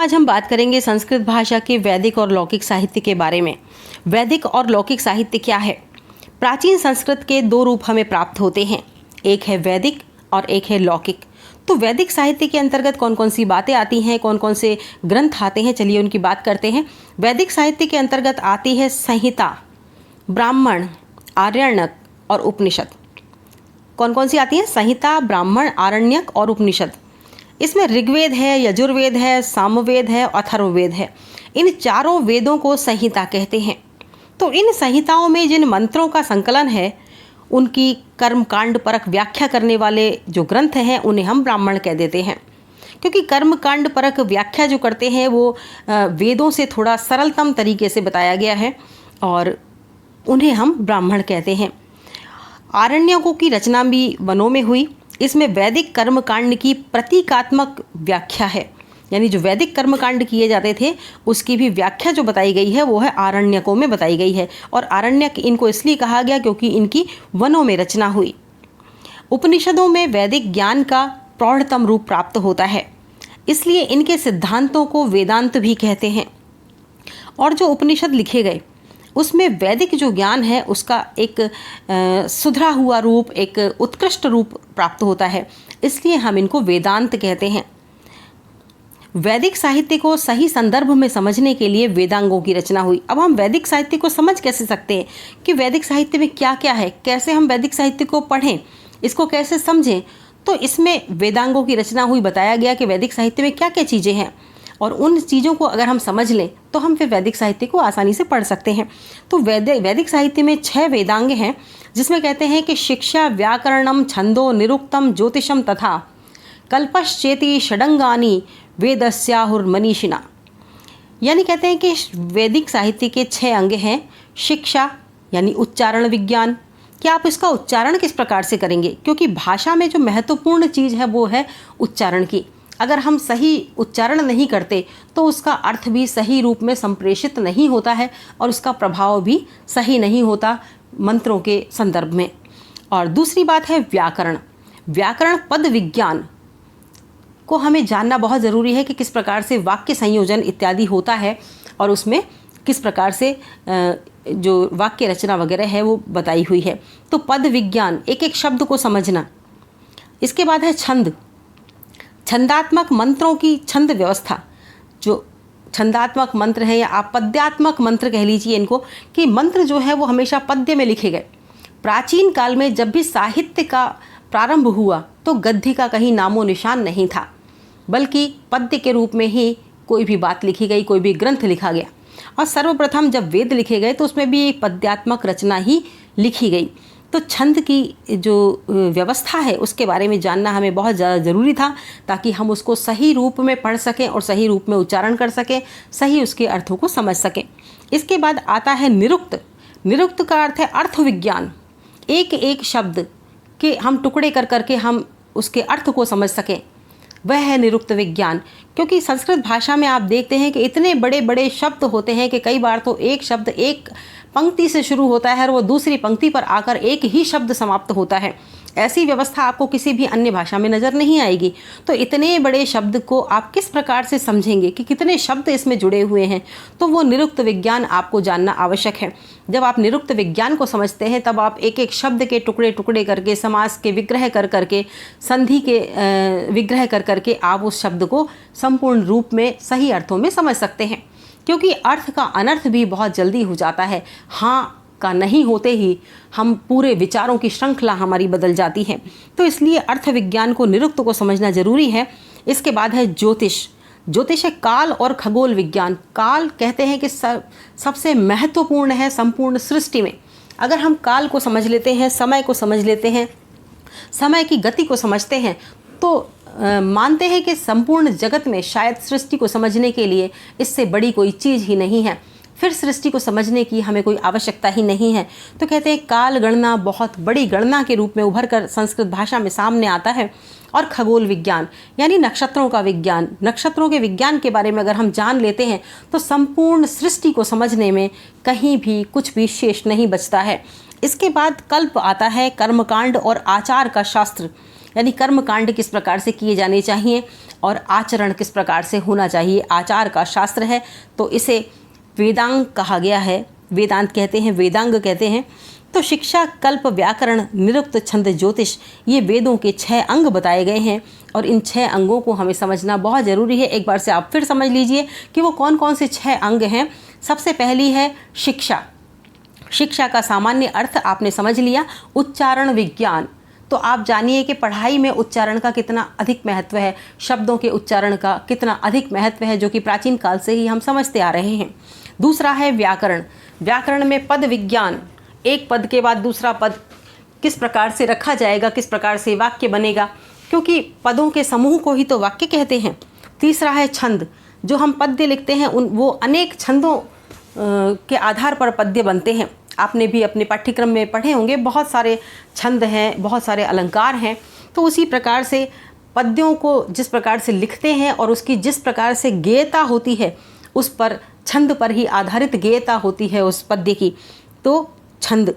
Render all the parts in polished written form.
आज हम बात करेंगे संस्कृत भाषा के वैदिक और लौकिक साहित्य के बारे में। वैदिक और लौकिक साहित्य क्या है? प्राचीन संस्कृत के दो रूप हमें प्राप्त होते हैं, एक है वैदिक और एक है लौकिक। तो वैदिक साहित्य के अंतर्गत कौन कौन सी बातें आती हैं, कौन कौन से ग्रंथ आते हैं, चलिए उनकी बात करते हैं। वैदिक साहित्य के अंतर्गत आती है संहिता, ब्राह्मण, आरण्यक और उपनिषद। कौन कौन सी आती हैं? संहिता, ब्राह्मण, आरण्यक और उपनिषद। इसमें ऋग्वेद है, यजुर्वेद है, सामवेद है, अथर्ववेद है। इन चारों वेदों को संहिता कहते हैं। तो इन संहिताओं में जिन मंत्रों का संकलन है, उनकी कर्मकांड परक व्याख्या करने वाले जो ग्रंथ हैं उन्हें हम ब्राह्मण कह देते हैं, क्योंकि कर्मकांड परक व्याख्या जो करते हैं वो वेदों से थोड़ा सरलतम तरीके से बताया गया है और उन्हें हम ब्राह्मण कहते हैं। आरण्यकों की रचना भी वनों में हुई। इसमें वैदिक कर्मकांड की प्रतीकात्मक व्याख्या है, यानी जो वैदिक कर्मकांड किए जाते थे उसकी भी व्याख्या जो बताई गई है वो है आरण्यकों में बताई गई है। और आरण्यक इनको इसलिए कहा गया क्योंकि इनकी वनों में रचना हुई। उपनिषदों में वैदिक ज्ञान का प्रौढ़तम रूप प्राप्त होता है, इसलिए इनके सिद्धांतों को वेदांत भी कहते हैं। और जो उपनिषद लिखे गए उसमें वैदिक जो ज्ञान है उसका एक सुधरा हुआ रूप, एक उत्कृष्ट रूप प्राप्त होता है, इसलिए हम इनको वेदांत कहते हैं। वैदिक साहित्य को सही संदर्भ में समझने के लिए वेदांगों की रचना हुई। अब हम वैदिक साहित्य को समझ कैसे सकते हैं कि वैदिक साहित्य में क्या क्या है, कैसे हम वैदिक साहित्य को पढ़ें, इसको कैसे समझें? तो इसमें वेदांगों की रचना हुई, बताया गया कि वैदिक साहित्य में क्या क्या चीज़ें हैं और उन चीज़ों को अगर हम समझ लें तो हम फिर वैदिक साहित्य को आसानी से पढ़ सकते हैं। तो वैदिक साहित्य में 6 वेदांग हैं, जिसमें कहते हैं कि शिक्षा, व्याकरणम, छंदो, निरुक्तम, ज्योतिषम तथा कल्पश्चेति षडंगानि वेदस्याहुर्मनीषिणा। यानी कहते हैं कि वैदिक साहित्य के 6 अंग हैं। शिक्षा यानी उच्चारण विज्ञान, कि आप इसका उच्चारण किस प्रकार से करेंगे, क्योंकि भाषा में जो महत्वपूर्ण चीज़ है वो है उच्चारण की। अगर हम सही उच्चारण नहीं करते तो उसका अर्थ भी सही रूप में संप्रेषित नहीं होता है और उसका प्रभाव भी सही नहीं होता मंत्रों के संदर्भ में। और दूसरी बात है व्याकरण। व्याकरण पद विज्ञान को हमें जानना बहुत ज़रूरी है कि किस प्रकार से वाक्य संयोजन इत्यादि होता है और उसमें किस प्रकार से जो वाक्य रचना वगैरह है वो बताई हुई है। तो पद विज्ञान, एक एक शब्द को समझना। इसके बाद है छंद, छंदात्मक मंत्रों की छंद व्यवस्था। जो छंदात्मक मंत्र है या आप पद्यात्मक मंत्र कह लीजिए इनको, कि मंत्र जो है वो हमेशा पद्य में लिखे गए। प्राचीन काल में जब भी साहित्य का प्रारंभ हुआ तो गद्य का कहीं नामो निशान नहीं था, बल्कि पद्य के रूप में ही कोई भी बात लिखी गई, कोई भी ग्रंथ लिखा गया। और सर्वप्रथम जब वेद लिखे गए तो उसमें भी एक पद्यात्मक रचना ही लिखी गई। तो छंद की जो व्यवस्था है उसके बारे में जानना हमें बहुत ज़्यादा ज़रूरी था, ताकि हम उसको सही रूप में पढ़ सकें और सही रूप में उच्चारण कर सकें, सही उसके अर्थों को समझ सकें। इसके बाद आता है निरुक्त। निरुक्त का अर्थ है अर्थ विज्ञान। एक एक शब्द के हम टुकड़े कर करके हम उसके अर्थ को समझ सकें, वह है निरुक्त विज्ञान। क्योंकि संस्कृत भाषा में आप देखते हैं कि इतने बड़े बड़े शब्द होते हैं कि कई बार तो एक शब्द एक पंक्ति से शुरू होता है और वो दूसरी पंक्ति पर आकर एक ही शब्द समाप्त होता है। ऐसी व्यवस्था आपको किसी भी अन्य भाषा में नज़र नहीं आएगी। तो इतने बड़े शब्द को आप किस प्रकार से समझेंगे कि कितने शब्द इसमें जुड़े हुए हैं, तो वो निरुक्त विज्ञान आपको जानना आवश्यक है। जब आप निरुक्त विज्ञान को समझते हैं तब आप एक एक शब्द के टुकड़े टुकड़े करके, समास के विग्रह कर करके, संधि के विग्रह कर करके आप उस शब्द को संपूर्ण रूप में सही अर्थों में समझ सकते हैं। क्योंकि अर्थ का अनर्थ भी बहुत जल्दी हो जाता है। हाँ का नहीं होते ही हम पूरे विचारों की श्रृंखला हमारी बदल जाती है। तो इसलिए अर्थ विज्ञान को, निरुक्त को समझना जरूरी है। इसके बाद है ज्योतिष। ज्योतिष है काल और खगोल विज्ञान। काल कहते हैं कि सबसे महत्वपूर्ण है संपूर्ण सृष्टि में। अगर हम काल को समझ लेते हैं, समय को समझ लेते हैं, समय की गति को समझते हैं, तो मानते हैं कि संपूर्ण जगत में शायद सृष्टि को समझने के लिए इससे बड़ी कोई चीज़ ही नहीं है। फिर सृष्टि को समझने की हमें कोई आवश्यकता ही नहीं है। तो कहते हैं काल गणना बहुत बड़ी गणना के रूप में उभर कर संस्कृत भाषा में सामने आता है। और खगोल विज्ञान यानी नक्षत्रों का विज्ञान। नक्षत्रों के विज्ञान के बारे में अगर हम जान लेते हैं तो संपूर्ण सृष्टि को समझने में कहीं भी कुछ भी शेष नहीं बचता है। इसके बाद कल्प आता है, कर्मकांड और आचार का शास्त्र। यानी कर्मकांड किस प्रकार से किए जाने चाहिए और आचरण किस प्रकार से होना चाहिए, आचार का शास्त्र है। तो इसे वेदांग कहा गया है, वेदांत कहते हैं, वेदांग कहते हैं। तो शिक्षा, कल्प, व्याकरण, निरुक्त, छंद, ज्योतिष, ये वेदों के 6 अंग बताए गए हैं और इन 6 अंगों को हमें समझना बहुत ज़रूरी है। एक बार से आप फिर समझ लीजिए कि वो कौन कौन से 6 अंग हैं। सबसे पहली है शिक्षा। शिक्षा का सामान्य अर्थ आपने समझ लिया, उच्चारण विज्ञान। तो आप जानिए कि पढ़ाई में उच्चारण का कितना अधिक महत्व है, शब्दों के उच्चारण का कितना अधिक महत्व है, जो कि प्राचीन काल से ही हम समझते आ रहे हैं। दूसरा है व्याकरण। व्याकरण में पद विज्ञान, एक पद के बाद दूसरा पद किस प्रकार से रखा जाएगा, किस प्रकार से वाक्य बनेगा, क्योंकि पदों के समूह को ही तो वाक्य कहते हैं। तीसरा है छंद। जो हम पद्य लिखते हैं वो अनेक छंदों के आधार पर पद्य बनते हैं। आपने भी अपने पाठ्यक्रम में पढ़े होंगे, बहुत सारे छंद हैं, बहुत सारे अलंकार हैं। तो उसी प्रकार से पद्यों को जिस प्रकार से लिखते हैं और उसकी जिस प्रकार से गेयता होती है, उस पर छंद पर ही आधारित गेयता होती है उस पद्य की। तो छंद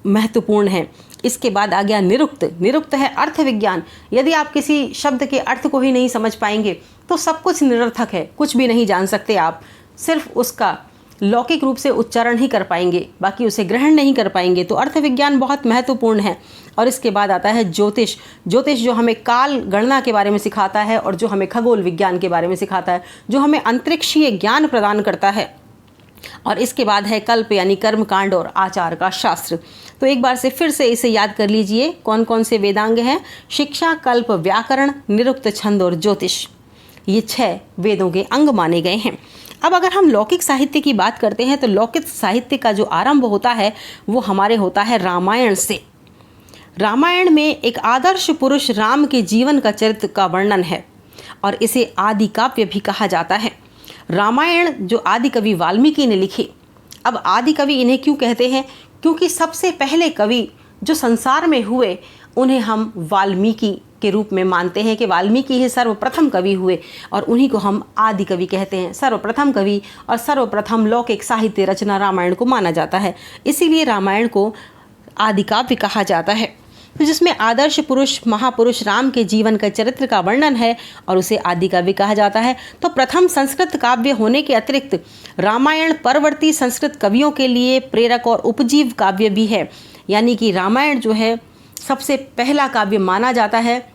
महत्वपूर्ण है। इसके बाद आ गया निरुक्त। निरुक्त है अर्थ विज्ञान। यदि आप किसी शब्द के अर्थ को ही नहीं समझ पाएंगे तो सब कुछ निरर्थक है, कुछ भी नहीं जान सकते आप। सिर्फ उसका लौकिक रूप से उच्चारण ही कर पाएंगे, बाकी उसे ग्रहण नहीं कर पाएंगे। तो अर्थ विज्ञान बहुत महत्वपूर्ण है। और इसके बाद आता है ज्योतिष। ज्योतिष जो हमें काल गणना के बारे में सिखाता है और जो हमें खगोल विज्ञान के बारे में सिखाता है, जो हमें अंतरिक्षीय ज्ञान प्रदान करता है। और इसके बाद है कल्प यानी कर्म कांड और आचार का शास्त्र। तो एक बार से फिर से इसे याद कर लीजिए, कौन कौन से वेदांग हैं। शिक्षा, कल्प, व्याकरण, निरुक्त, छंद और ज्योतिष, ये 6 वेदों के अंग माने गए हैं। अब अगर हम लौकिक साहित्य की बात करते हैं तो लौकिक साहित्य का जो आरंभ होता है वो हमारे होता है रामायण से। रामायण में एक आदर्श पुरुष राम के जीवन का चरित्र का वर्णन है और इसे आदि काव्य भी कहा जाता है। रामायण जो आदि कवि वाल्मीकि ने लिखी। अब आदि कवि इन्हें क्यों कहते हैं? क्योंकि सबसे पहले कवि जो संसार में हुए उन्हें हम वाल्मीकि के रूप में मानते हैं कि वाल्मीकि ही सर्वप्रथम कवि हुए और उन्हीं को हम आदि कवि कहते हैं। सर्वप्रथम कवि और सर्वप्रथम लौकिक साहित्य रचना रामायण को माना जाता है, इसीलिए रामायण को आदि काव्य कहा जाता है। तो जिसमें आदर्श पुरुष महापुरुष राम के जीवन का चरित्र का वर्णन है और उसे आदि काव्य कहा जाता है। तो प्रथम संस्कृत काव्य होने के अतिरिक्त रामायण परवर्ती संस्कृत कवियों के लिए प्रेरक और उपजीव काव्य भी है। यानी कि रामायण जो है सबसे पहला काव्य माना जाता है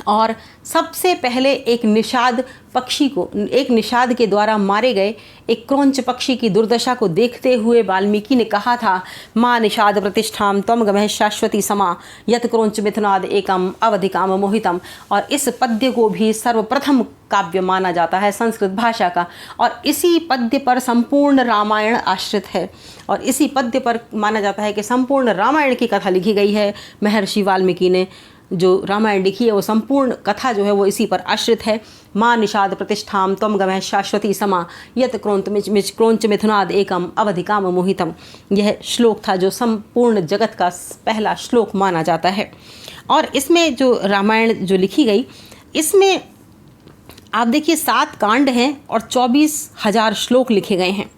और सबसे पहले एक निषाद पक्षी को, एक निषाद के द्वारा मारे गए एक क्रौंच पक्षी की दुर्दशा को देखते हुए वाल्मीकि ने कहा था, माँ निषाद प्रतिष्ठाम त्वं गमः शाश्वती समा यत क्रौंच मिथुनाद एकम अवधिकाम मोहितम। और इस पद्य को भी सर्वप्रथम काव्य माना जाता है संस्कृत भाषा का और इसी पद्य पर संपूर्ण रामायण आश्रित है और इसी पद्य पर माना जाता है कि संपूर्ण रामायण की कथा लिखी गई है। महर्षि वाल्मीकि ने जो रामायण लिखी है वो संपूर्ण कथा जो है वो इसी पर आश्रित है। माँ निषाद प्रतिष्ठाम त्वं गमः शाश्वती समा यत क्रौंच मिथुनाद एकम अवधिकाम मोहितम। यह श्लोक था जो संपूर्ण जगत का पहला श्लोक माना जाता है। और इसमें जो रामायण जो लिखी गई, इसमें आप देखिए 7 कांड हैं और 24,000 श्लोक लिखे गए हैं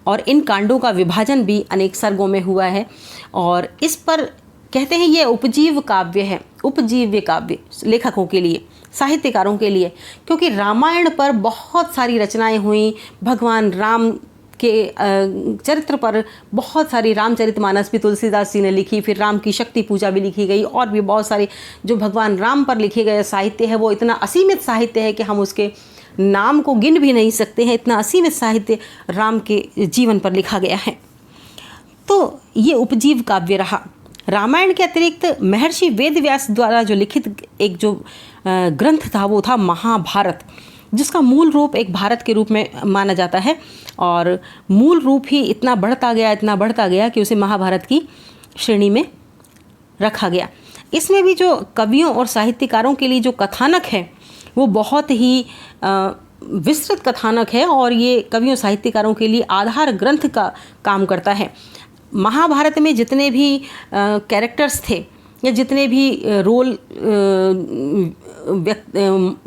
और इन कांडों का विभाजन भी अनेक सर्गों में हुआ है। और इस पर कहते हैं ये उपजीव काव्य है, उपजीव्य काव्य लेखकों के लिए, साहित्यकारों के लिए, क्योंकि रामायण पर बहुत सारी रचनाएं हुई। भगवान राम के चरित्र पर बहुत सारी, रामचरितमानस भी तुलसीदास जी ने लिखी, फिर राम की शक्ति पूजा भी लिखी गई और भी बहुत सारे जो भगवान राम पर लिखे गए साहित्य है वो इतना असीमित साहित्य है कि हम उसके नाम को गिन भी नहीं सकते हैं। इतना असीमित साहित्य राम के जीवन पर लिखा गया है। तो ये उपजीव काव्य रहा। रामायण के अतिरिक्त महर्षि वेदव्यास द्वारा जो लिखित एक जो ग्रंथ था वो था महाभारत, जिसका मूल रूप एक भारत के रूप में माना जाता है और मूल रूप ही इतना बढ़ता गया कि उसे महाभारत की श्रेणी में रखा गया। इसमें भी जो कवियों और साहित्यकारों के लिए जो कथानक है वो बहुत ही विस्तृत कथानक है और ये कवियों साहित्यकारों के लिए आधार ग्रंथ का काम करता है। महाभारत में जितने भी कैरेक्टर्स थे या जितने भी रोल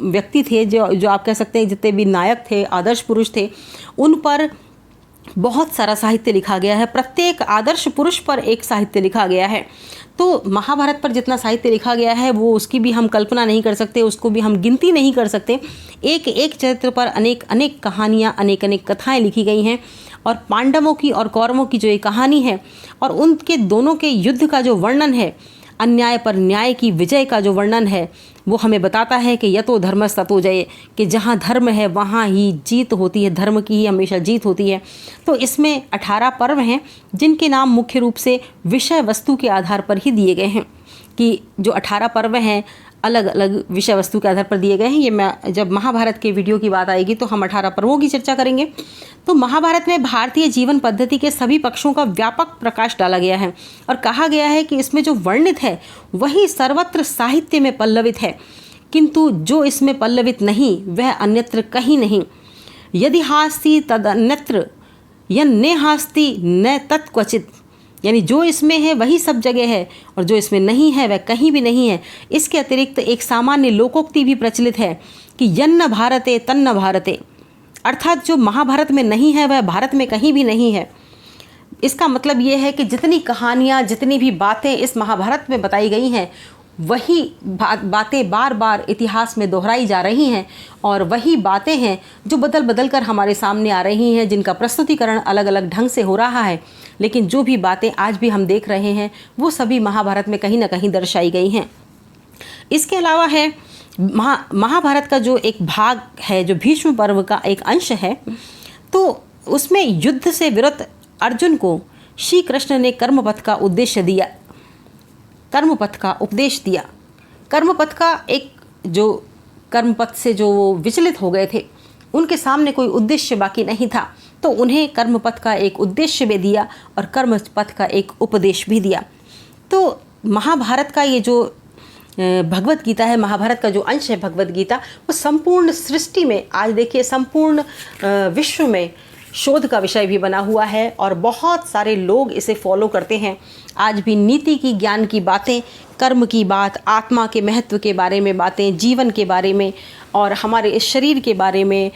व्यक्ति थे, जो आप कह सकते हैं जितने भी नायक थे, आदर्श पुरुष थे, उन पर बहुत सारा साहित्य लिखा गया है, प्रत्येक आदर्श पुरुष पर एक साहित्य लिखा गया है। तो महाभारत पर जितना साहित्य लिखा गया है वो उसकी भी हम कल्पना नहीं कर सकते, उसको भी हम गिनती नहीं कर सकते। एक एक चरित्र पर अनेक अनेक कहानियाँ, अनेक अनेक कथाएं लिखी गई हैं। और पांडवों की और कौरवों की जो ये कहानी है और उनके दोनों के युद्ध का जो वर्णन है, अन्याय पर न्याय की विजय का जो वर्णन है, वो हमें बताता है कि यतो धर्मस्ततो जय, कि जहाँ धर्म है वहाँ ही जीत होती है, धर्म की ही हमेशा जीत होती है। तो इसमें 18 पर्व हैं जिनके नाम मुख्य रूप से विषय वस्तु के आधार पर ही दिए गए हैं, कि जो 18 पर्व हैं अलग अलग विषय वस्तु के आधार पर दिए गए हैं। ये मैं जब महाभारत के वीडियो की बात आएगी तो हम 18 पर्वों की चर्चा करेंगे। तो महाभारत में भारतीय जीवन पद्धति के सभी पक्षों का व्यापक प्रकाश डाला गया है और कहा गया है कि इसमें जो वर्णित है वही सर्वत्र साहित्य में पल्लवित है, किंतु जो इसमें पल्लवित नहीं वह अन्यत्र कहीं नहीं। यदि हास्ति तदन्यत्र यन्ने हास्ति न तत्क्वचित, यानी जो इसमें है वही सब जगह है और जो इसमें नहीं है वह कहीं भी नहीं है। इसके अतिरिक्त एक सामान्य लोकोक्ति भी प्रचलित है कि यन्न भारते तन्न भारते, अर्थात जो महाभारत में नहीं है वह भारत में कहीं भी नहीं है। इसका मतलब ये है कि जितनी कहानियाँ, जितनी भी बातें इस महाभारत में बताई गई हैं वही बातें बार बार इतिहास में दोहराई जा रही हैं और वही बातें हैं जो बदल बदल कर हमारे सामने आ रही हैं, जिनका प्रस्तुतिकरण अलग अलग ढंग से हो रहा है, लेकिन जो भी बातें आज भी हम देख रहे हैं वो सभी महाभारत में कहीं ना कहीं दर्शाई गई हैं। इसके अलावा है महाभारत का जो एक भाग है जो भीष्म पर्व का एक अंश है, तो उसमें युद्ध से विरत अर्जुन को श्री कृष्ण ने कर्मपथ का उपदेश दिया। कर्मपथ का एक जो कर्मपथ से जो विचलित हो गए थे उनके सामने कोई उद्देश्य बाकी नहीं था, तो उन्हें कर्मपथ का एक उद्देश्य भी दिया और कर्मपथ का एक उपदेश भी दिया। तो महाभारत का ये जो भगवत गीता है, महाभारत का जो अंश है भगवत गीता, वो संपूर्ण सृष्टि में, आज देखिए संपूर्ण विश्व में शोध का विषय भी बना हुआ है और बहुत सारे लोग इसे फॉलो करते हैं। आज भी नीति की, ज्ञान की बातें, कर्म की बात, आत्मा के महत्व के बारे में बातें, जीवन के बारे में और हमारे इस शरीर के बारे में,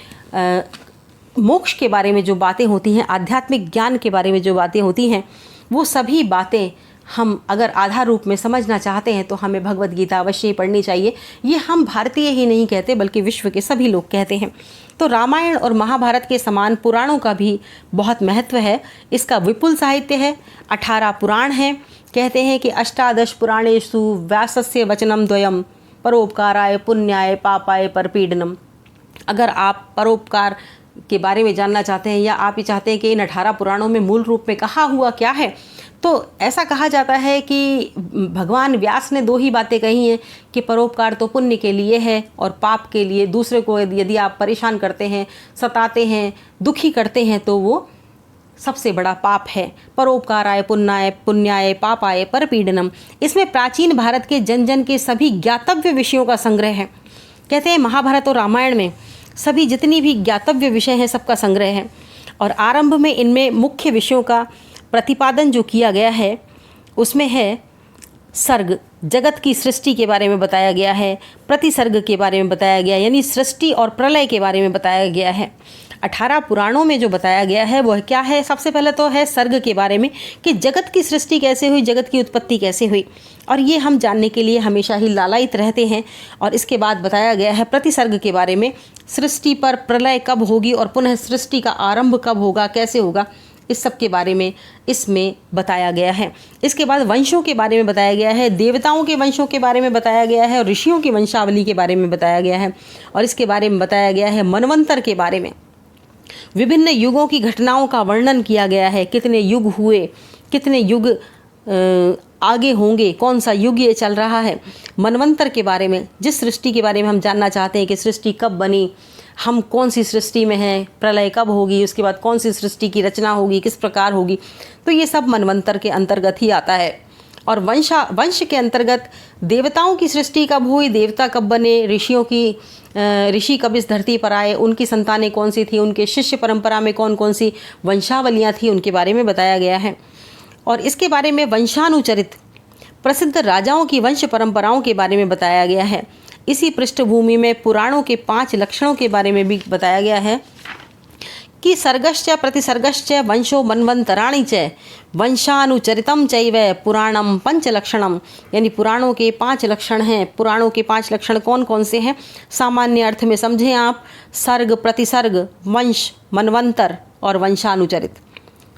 मोक्ष के बारे में जो बातें होती हैं, आध्यात्मिक ज्ञान के बारे में जो बातें होती हैं, वो सभी बातें हम अगर आधार रूप में समझना चाहते हैं तो हमें भगवत गीता अवश्य ही पढ़नी चाहिए। ये हम भारतीय ही नहीं कहते बल्कि विश्व के सभी लोग कहते हैं। तो रामायण और महाभारत के समान पुराणों का भी बहुत महत्व है। इसका विपुल साहित्य है, 18 पुराण हैं। कहते हैं कि अष्टादश पुराणेषु व्यासस्य वचनम द्वयम परोपकाराय पुण्याय पापाय परपीडनम। अगर आप परोपकार के बारे में जानना चाहते हैं या आप ये चाहते हैं कि इन 18 पुराणों में मूल रूप में कहा हुआ क्या है, तो ऐसा कहा जाता है कि भगवान व्यास ने 2 ही बातें कही हैं कि परोपकार तो पुण्य के लिए है और पाप के लिए। दूसरे को यदि आप परेशान करते हैं, सताते हैं, दुखी करते हैं तो वो सबसे बड़ा पाप है। परोपकाराय पुण्याय पापाय परपीडनम। इसमें प्राचीन भारत के जन जन के सभी ज्ञातव्य विषयों का संग्रह है। कहते हैं महाभारत और रामायण में सभी जितनी भी ज्ञातव्य विषय हैं सबका संग्रह है और आरंभ में इनमें मुख्य विषयों का प्रतिपादन जो किया गया है उसमें है सर्ग, जगत की सृष्टि के बारे में बताया गया है, प्रतिसर्ग के बारे में बताया गया, यानी सृष्टि और प्रलय के बारे में बताया गया है। 18 पुराणों में जो बताया गया है वह क्या है? सबसे पहले तो है सर्ग के बारे में कि जगत की सृष्टि कैसे हुई, जगत की उत्पत्ति कैसे हुई, और ये हम जानने के लिए हमेशा ही लालायित रहते हैं। और इसके बाद बताया गया है प्रतिसर्ग के बारे में, सृष्टि पर प्रलय कब होगी और पुनः सृष्टि का आरंभ कब होगा, कैसे होगा, इस सब के बारे में इसमें बताया गया है। इसके बाद वंशों के बारे में बताया गया है, देवताओं के वंशों के बारे में बताया गया है और ऋषियों की वंशावली के बारे में बताया गया है। और इसके बारे में बताया गया है मनवंतर के बारे में, विभिन्न युगों की घटनाओं का वर्णन किया गया है, कितने युग हुए, कितने युग आगे होंगे, कौन सा युग ये चल रहा है। मनवंतर के बारे में, जिस सृष्टि के बारे में हम जानना चाहते हैं कि सृष्टि कब बनी, हम कौन सी सृष्टि में हैं, प्रलय कब होगी, उसके बाद कौन सी सृष्टि की रचना होगी, किस प्रकार होगी, तो ये सब मनवंतर के अंतर्गत ही आता है। और वंश के अंतर्गत देवताओं की सृष्टि कब हुई, देवता कब बने, ऋषि कब इस धरती पर आए, उनकी संतानें कौन सी थी, उनके शिष्य परंपरा में कौन कौन सी वंशावलियाँ थी, उनके बारे में बताया गया है। और इसके बारे में वंशानुचरित प्रसिद्ध राजाओं की वंश परंपराओं के बारे में बताया गया है। इसी पृष्ठभूमि में पुराणों के 5 लक्षणों के बारे में भी बताया गया है कि कि सर्गश्च प्रतिसर्गश्च वंशो मन्वन्तराणि च वंशानुचरितम चैव पुराणम पंचलक्षणम, यानी पुराणों के 5 लक्षण हैं। पुराणों के 5 लक्षण कौन कौन से हैं? सामान्य अर्थ में समझें आप, सर्ग, प्रतिसर्ग, वंश, मनवंतर और वंशानुचरित।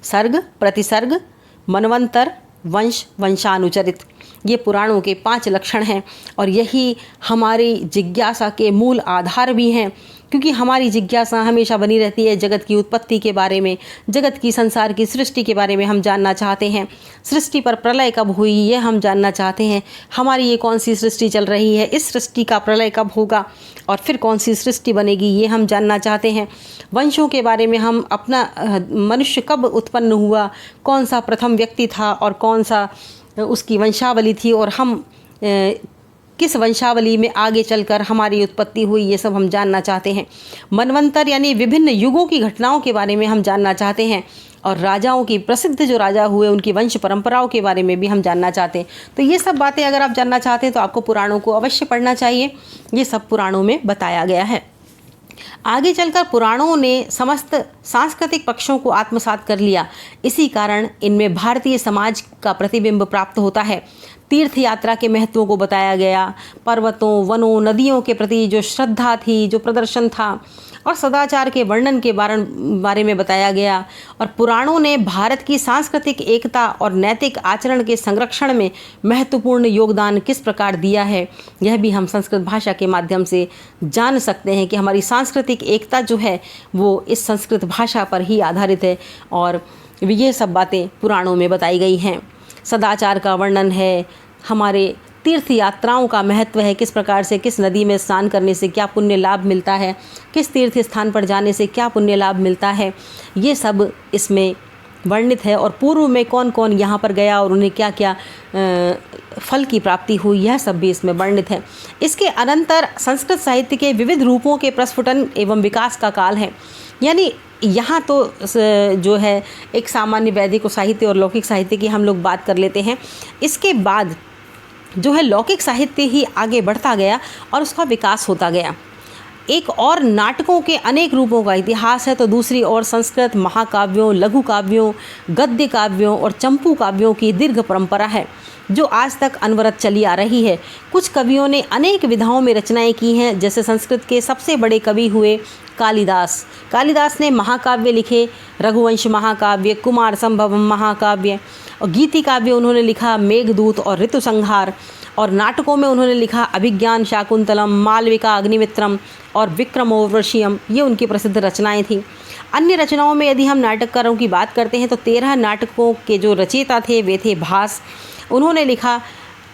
सर्ग, प्रतिसर्ग, मनवंतर, वंश, वंशानुचरित, ये पुराणों के 5 लक्षण हैं और यही हमारी जिज्ञासा के मूल आधार भी हैं, क्योंकि हमारी जिज्ञासा हमेशा बनी रहती है जगत की उत्पत्ति के बारे में, जगत की, संसार की सृष्टि के बारे में हम जानना चाहते हैं। सृष्टि पर प्रलय कब हुई ये हम जानना चाहते हैं। हमारी ये कौन सी सृष्टि चल रही है, इस सृष्टि का प्रलय कब होगा और फिर कौन सी सृष्टि बनेगी, ये हम जानना चाहते हैं। वंशों के बारे में हम अपना मनुष्य कब उत्पन्न हुआ, कौन सा प्रथम व्यक्ति था और कौन सा उसकी वंशावली थी और हम किस वंशावली में आगे चलकर हमारी उत्पत्ति हुई, ये सब हम जानना चाहते हैं। मनवंतर यानी विभिन्न युगों की घटनाओं के बारे में हम जानना चाहते हैं और राजाओं की, प्रसिद्ध जो राजा हुए उनकी वंश परंपराओं के बारे में भी हम जानना चाहते हैं। तो ये सब बातें अगर आप जानना चाहते हैं तो आपको पुराणों को अवश्य पढ़ना चाहिए। ये सब पुराणों में बताया गया है। आगे चलकर पुराणों ने समस्त सांस्कृतिक पक्षों को आत्मसात कर लिया। इसी कारण इनमें भारतीय समाज का प्रतिबिंब प्राप्त होता है। तीर्थ यात्रा के महत्वों को बताया गया, पर्वतों, वनों, नदियों के प्रति जो श्रद्धा थी, जो प्रदर्शन था और सदाचार के वर्णन के बारे में बताया गया। और पुराणों ने भारत की सांस्कृतिक एकता और नैतिक आचरण के संरक्षण में महत्वपूर्ण योगदान किस प्रकार दिया है, यह भी हम संस्कृत भाषा के माध्यम से जान सकते हैं कि हमारी सांस्कृतिक एकता जो है वो इस संस्कृत भाषा पर ही आधारित है और ये सब बातें पुराणों में बताई गई हैं। सदाचार का वर्णन है, हमारे तीर्थ यात्राओं का महत्व है, किस प्रकार से, किस नदी में स्नान करने से क्या पुण्य लाभ मिलता है, किस तीर्थ स्थान पर जाने से क्या पुण्य लाभ मिलता है, ये सब इसमें वर्णित है। और पूर्व में कौन कौन यहाँ पर गया और उन्हें क्या क्या फल की प्राप्ति हुई, यह सब भी इसमें वर्णित है। इसके अनंतर संस्कृत साहित्य के विविध रूपों के प्रस्फुटन एवं विकास का काल है। यानी यहाँ तो जो है एक सामान्य वैदिक साहित्य और लौकिक साहित्य की हम लोग बात कर लेते हैं। इसके बाद जो है लौकिक साहित्य ही आगे बढ़ता गया और उसका विकास होता गया। एक और नाटकों के अनेक रूपों का इतिहास है, तो दूसरी ओर संस्कृत महाकाव्यों, लघु काव्यों, गद्य काव्यों और चंपू काव्यों की दीर्घ परंपरा है जो आज तक अनवरत चली आ रही है। कुछ कवियों ने अनेक विधाओं में रचनाएं की हैं, जैसे संस्कृत के सबसे बड़े कवि हुए कालिदास। कालिदास ने महाकाव्य लिखे, रघुवंश महाकाव्य, कुमार संभवम महाकाव्य, और गीति काव्य उन्होंने लिखा मेघदूत और ऋतुसंहार, और नाटकों में उन्होंने लिखा अभिज्ञान शाकुंतलम, मालविका अग्निमित्रम और विक्रमोर्वशीयम। ये उनकी प्रसिद्ध रचनाएं थीं। अन्य रचनाओं में यदि हम नाटककारों की बात करते हैं तो 13 नाटकों के जो रचयिता थे वे थे भास। उन्होंने लिखा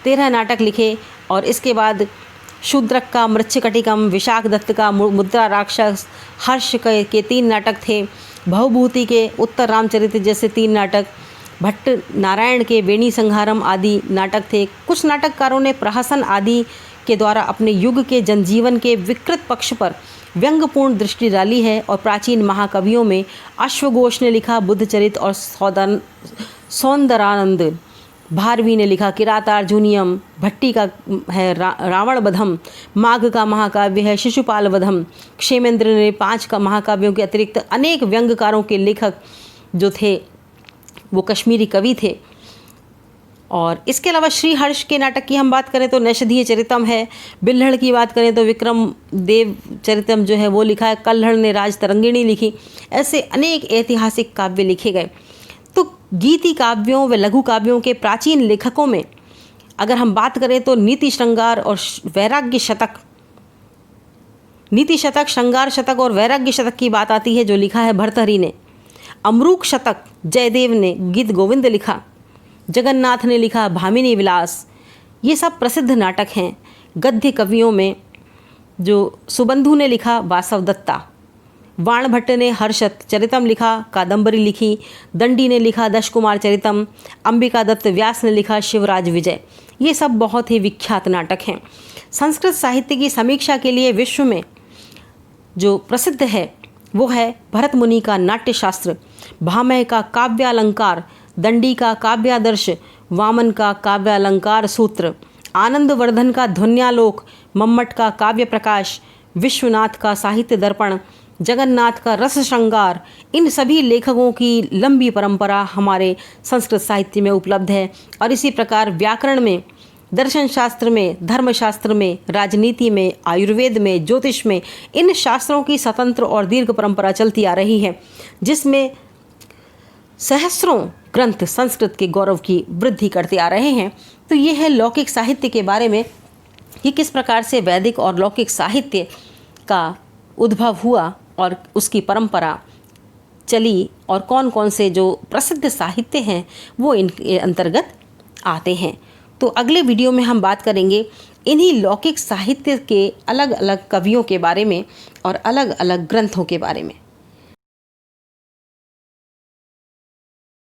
13 नाटक लिखे। और इसके बाद शूद्रक का मृच्छकटिकम, विशाख दत्त का मुद्रा राक्षस, हर्ष के 3 नाटक थे, भवभूति के उत्तर रामचरित जैसे 3 नाटक, भट्ट नारायण के वेणी संहारम आदि नाटक थे। कुछ नाटककारों ने प्रहसन आदि के द्वारा अपने युग के जनजीवन के विकृत पक्ष पर व्यंग्यपूर्ण दृष्टि डाली है। और प्राचीन महाकवियों में अश्वघोष ने लिखा बुद्धचरित और सौंदरानंद, भारवी ने लिखा किरातार्जुनियम, भट्टी का है रावण वधम, माघ का महाकाव्य है शिशुपाल वधम, क्षेमेंद्र ने 5 का महाकाव्यों के अतिरिक्त अनेक व्यंग्यकारों के लेखक जो थे वो कश्मीरी कवि थे। और इसके अलावा श्री हर्ष के नाटक की हम बात करें तो नैषधीय चरितम है। बिल्हड़ की बात करें तो विक्रम देव चरितम जो है वो लिखा है। कल्हड़ ने राज तरंगिणी लिखी। ऐसे अनेक ऐतिहासिक काव्य लिखे गए। तो गीति काव्यों व लघु काव्यों के प्राचीन लेखकों में अगर हम बात करें तो नीति श्रृंगार और वैराग्य शतक, नीति शतक, श्रृंगार शतक और वैराग्य शतक की बात आती है जो लिखा है भर्तहरि ने। अमरूक शतक जयदेव ने गीत गोविंद लिखा। जगन्नाथ ने लिखा भामिनी विलास। ये सब प्रसिद्ध नाटक हैं। गद्य कवियों में जो सुबंधु ने लिखा वासव दत्ता, वाणभट्ट ने हर्षत चरितम लिखा, कादंबरी लिखी, दंडी ने लिखा दश कुमार चरितम, अंबिका दत्त व्यास ने लिखा शिवराज विजय। ये सब बहुत ही विख्यात नाटक हैं। संस्कृत साहित्य की समीक्षा के लिए विश्व में जो प्रसिद्ध है वो है भरत मुनि का नाट्यशास्त्र, भामह का काव्यालंकार, दंडी का काव्यादर्श, वामन का काव्यालंकार सूत्र, आनंदवर्धन का ध्वन्यालोक, मम्मट का काव्य प्रकाश, विश्वनाथ का साहित्य दर्पण, जगन्नाथ का रस श्रृंगार, इन सभी लेखकों की लंबी परंपरा हमारे संस्कृत साहित्य में उपलब्ध है। और इसी प्रकार व्याकरण में, दर्शन शास्त्र में, धर्मशास्त्र में, राजनीति में, आयुर्वेद में, ज्योतिष में, इन शास्त्रों की स्वतंत्र और दीर्घ परंपरा चलती आ रही है, जिसमें सहस्रों ग्रंथ संस्कृत के गौरव की वृद्धि करते आ रहे हैं। तो ये है लौकिक साहित्य के बारे में कि किस प्रकार से वैदिक और लौकिक साहित्य का उद्भव हुआ और उसकी परंपरा चली, और कौन कौन से जो प्रसिद्ध साहित्य हैं वो इनके अंतर्गत आते हैं। तो अगले वीडियो में हम बात करेंगे इन्हीं लौकिक साहित्य के अलग अलग कवियों के बारे में और अलग अलग ग्रंथों के बारे में।